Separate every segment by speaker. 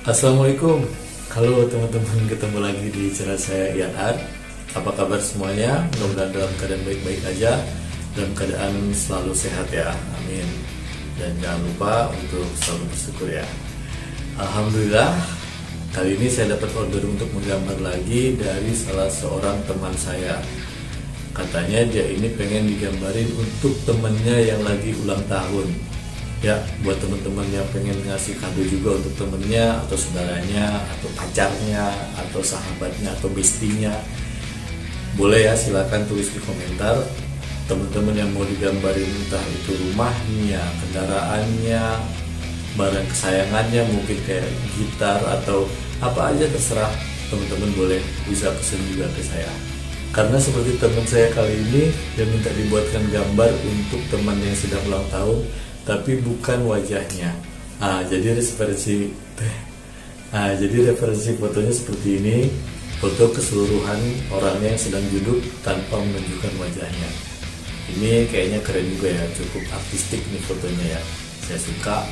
Speaker 1: Assalamualaikum. Halo teman-teman, ketemu lagi di channel saya Ian Art. Apa kabar semuanya? Mudah-mudahan dalam keadaan baik-baik aja, dalam keadaan selalu sehat ya, amin. Dan jangan lupa untuk selalu bersyukur ya. Alhamdulillah, kali ini saya dapat order untuk menggambar lagi dari salah seorang teman saya. Katanya dia ini pengen digambarin untuk temennya yang lagi ulang tahun. Ya, buat teman-teman yang pengen ngasih kado juga untuk temennya atau saudaranya atau pacarnya atau sahabatnya atau bestinya, boleh ya, silakan tulis di komentar. Teman-teman yang mau digambarin, entah itu rumahnya, kendaraannya, barang kesayangannya, mungkin kayak gitar atau apa aja, terserah. Teman-teman boleh bisa pesen juga ke saya. Karena seperti teman saya kali ini, dia minta dibuatkan gambar untuk teman yang sedang ulang tahun, tapi bukan wajahnya. Jadi referensi fotonya seperti ini, foto keseluruhan orangnya yang sedang duduk tanpa menunjukkan wajahnya. Ini kayaknya keren juga ya, cukup artistik nih fotonya ya. Saya suka,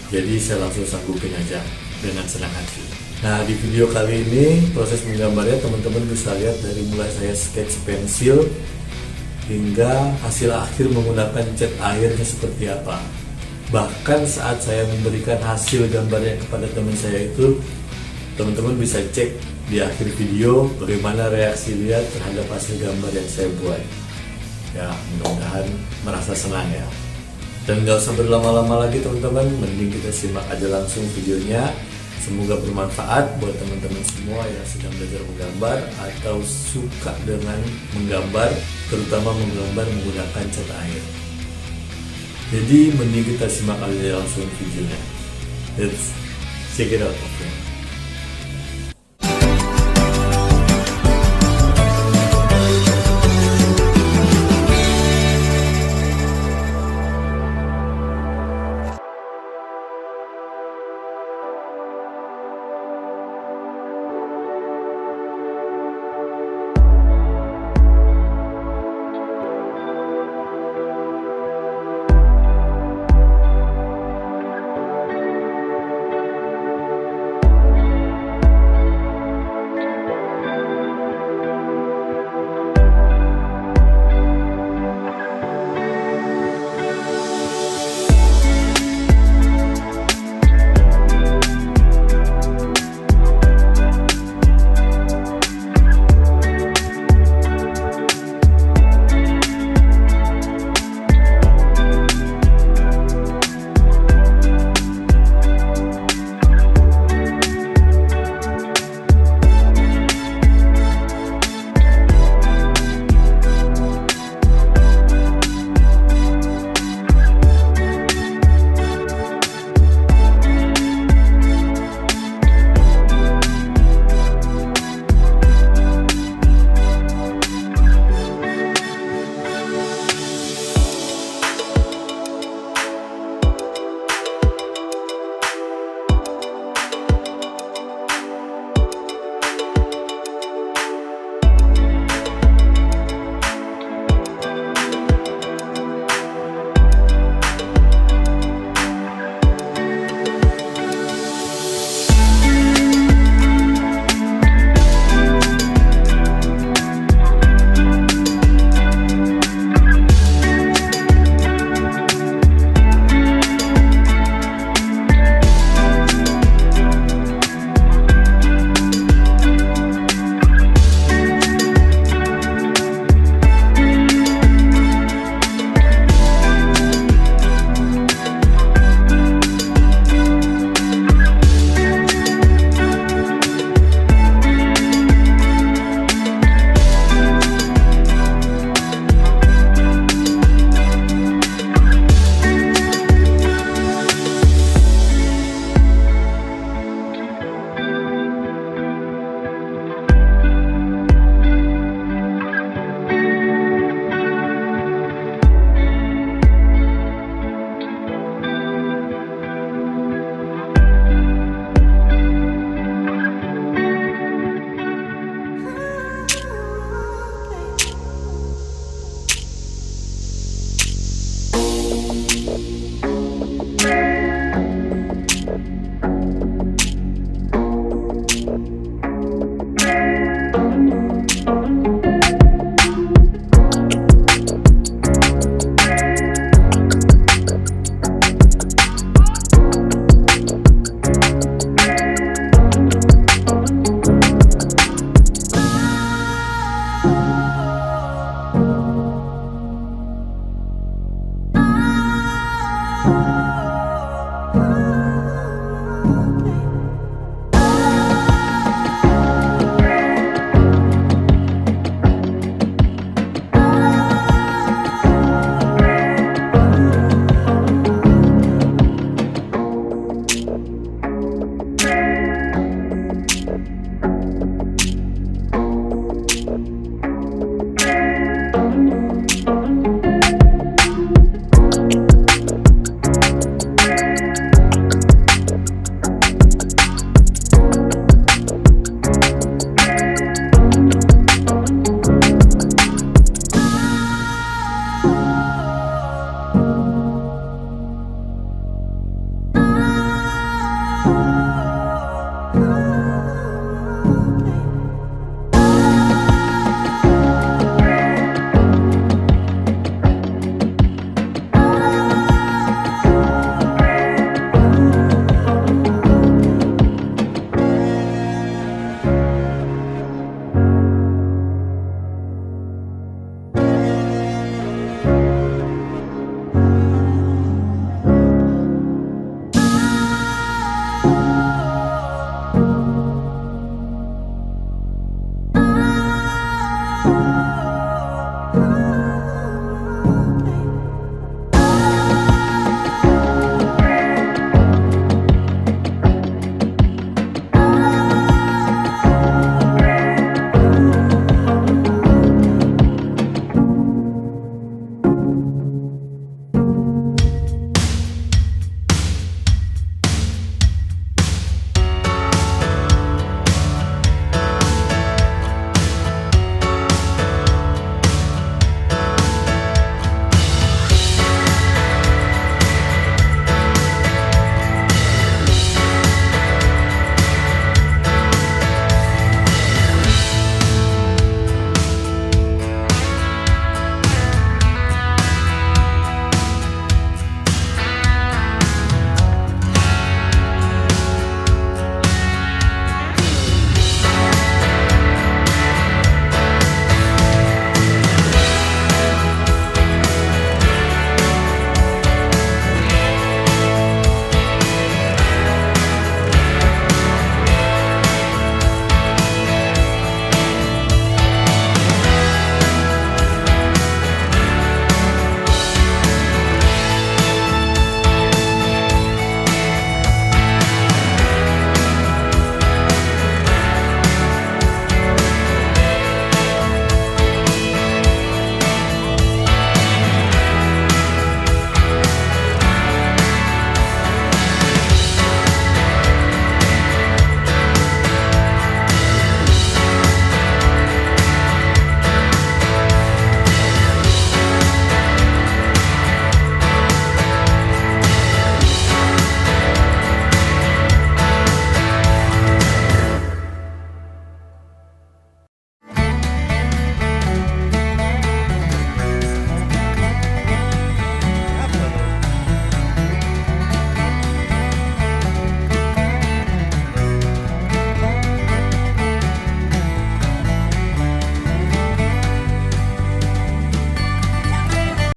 Speaker 1: jadi saya langsung sanggupin aja dengan senang hati. Nah, di video kali ini proses menggambarnya teman-teman bisa lihat dari mulai saya sketch pensil hingga hasil akhir menggunakan cat airnya seperti apa. Bahkan saat saya memberikan hasil gambarnya kepada teman saya itu, teman-teman bisa cek di akhir video bagaimana reaksi dia terhadap hasil gambar yang saya buat. Ya, mudah-mudahan merasa senang ya. Dan gak usah berlama-lama lagi teman-teman, mending kita simak aja langsung videonya. Semoga bermanfaat buat teman-teman semua yang sedang belajar menggambar atau suka dengan menggambar, terutama menggambar menggunakan cat air. Jadi mending kita simak aja langsung videonya. Let's check it out. Okay.